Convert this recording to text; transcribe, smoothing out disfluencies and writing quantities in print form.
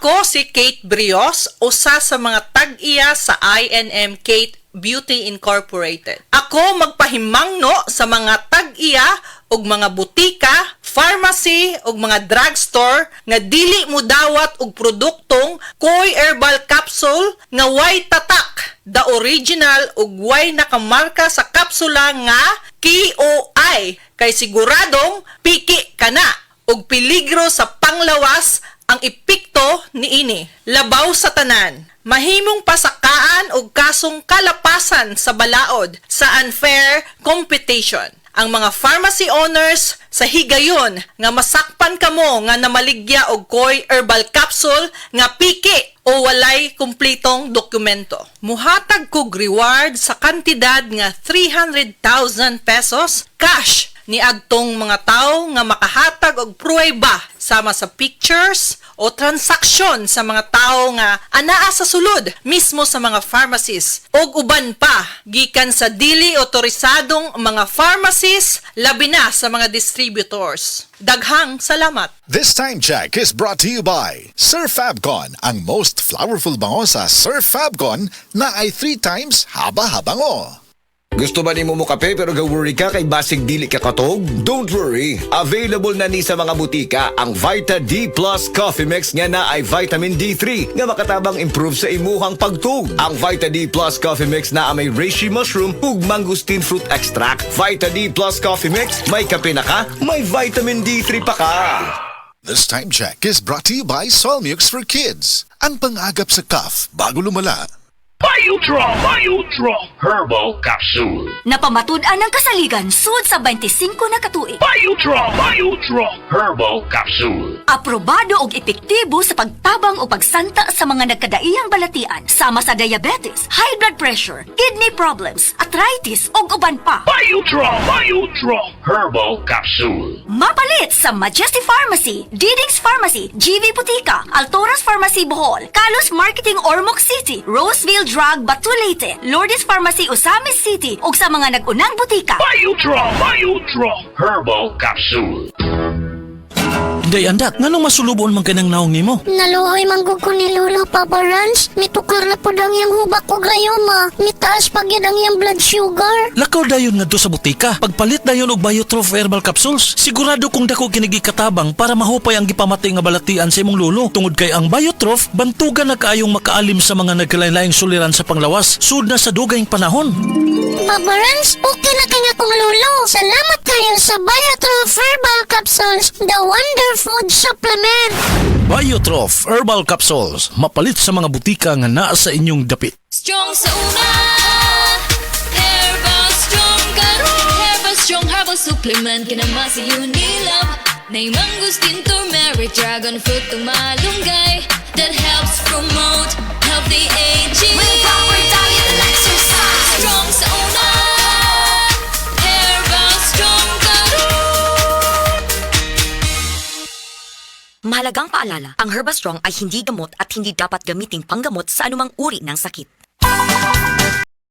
Ako si Kate Brios, usa sa mga tag-iya sa I&M Kate Beauty Incorporated. Ako magpahimangno sa mga tag-iya og mga butika, pharmacy ug mga drugstore nga dili mo dawat og produktong Koy Herbal Capsule nga way tatak, the original ug way nakamarka sa kapsula nga KOI kay siguradong piki kana ug peligro sa panglawas ang epekto niini. Labaw sa tanan, mahimong pasakaan og kasong kalapasan sa balaod sa unfair competition. Ang mga pharmacy owners sa higayon nga masakpan kamo nga namaligya og Koy Herbal Capsule nga piki o walay kumpletong dokumento. Muhatag kog reward sa kantidad nga 300,000 pesos cash ni adtong mga tawo nga makahatag og pruweba sama sa pictures o transaksyon sa mga tao nga anaa sa sulod mismo sa mga pharmacies og uban pa gikan sa dili otorisadong mga pharmacies labi na sa mga distributors. Daghang salamat. This time check is brought to you by Sir Fabcon, ang most flowerful bango sa Sir Fabcon na ay 3 times haba-habango. Gusto ba ni mo kape pero ga-worry ka kay basig dili ka katog? Don't worry! Available na ni sa mga butika ang Vita D Plus Coffee Mix nga na ay vitamin D3 nga makatabang improve sa imuhang pagtug. Ang Vita D Plus Coffee Mix na may reishi mushroom ug mangosteen fruit extract. Vita D Plus Coffee Mix, may kape na ka, may vitamin D3 pa ka! This time check is brought to you by Solmux for Kids. Ang pang-agap sa cough bago lumala. Biodraw Herbal Capsule. Napamatud-an ng kasaligan sud sa 25 na katuig. Biodraw Herbal Capsule. Aprobado og epektibo sa pagtabang o pagsanta sa mga nagkadaiyang balatian sama sa diabetes, high blood pressure, kidney problems, arthritis ug uban pa. Biodraw Herbal Capsule. Mapalit sa Majesty Pharmacy, Diding's Pharmacy, GV Butika, Altoras Pharmacy Bohol, Kalos Marketing Ormoc City, Roseville Drug Batulete, Lourdes Pharmacy Osamis City ug sa mga nag-unang butika. Biodraw Herbal Capsule. Day andak, nganong masulubon man kanang naong nimo? Naluoy manggug ko ni Lolo, Papa Rans. Mitukar na po dang yung hubak ko grayoma. Mitaas pag yan ang yung blood sugar. Lakaw dayon ngadto sa butika. Pagpalit dayon og Biotrof Herbal Capsules. Sigurado kung dako kinigi katabang para mahupay ang gipamatay nga balatian sa imong lulo. Tungod kay ang Biotrof, bantugan na kaayong makaalim sa mga nagkalain-laing suliran sa panglawas. Sud na sa dugayng panahon. Papa Rans, okay na kanya kong Lolo. Salamat kayo sa Biotrof Herbal Capsules, the wonder food supplement. Biotrof Herbal Capsules. Mapalit sa mga butika nga naa sa inyong dapit. Strong sa una, Herbal Strong karon. Herbal Strong Herbal Supplement kinamasa Unilab. Nay mangosteen, turmeric, dragon fruit, tumalunggay that helps promote healthy aging. With proper diet and exercise. Strong sa una, Herbal Strong karon. Mahalagang paalala, ang Herbastrong ay hindi gamot at hindi dapat gamiting panggamot sa anumang uri ng sakit.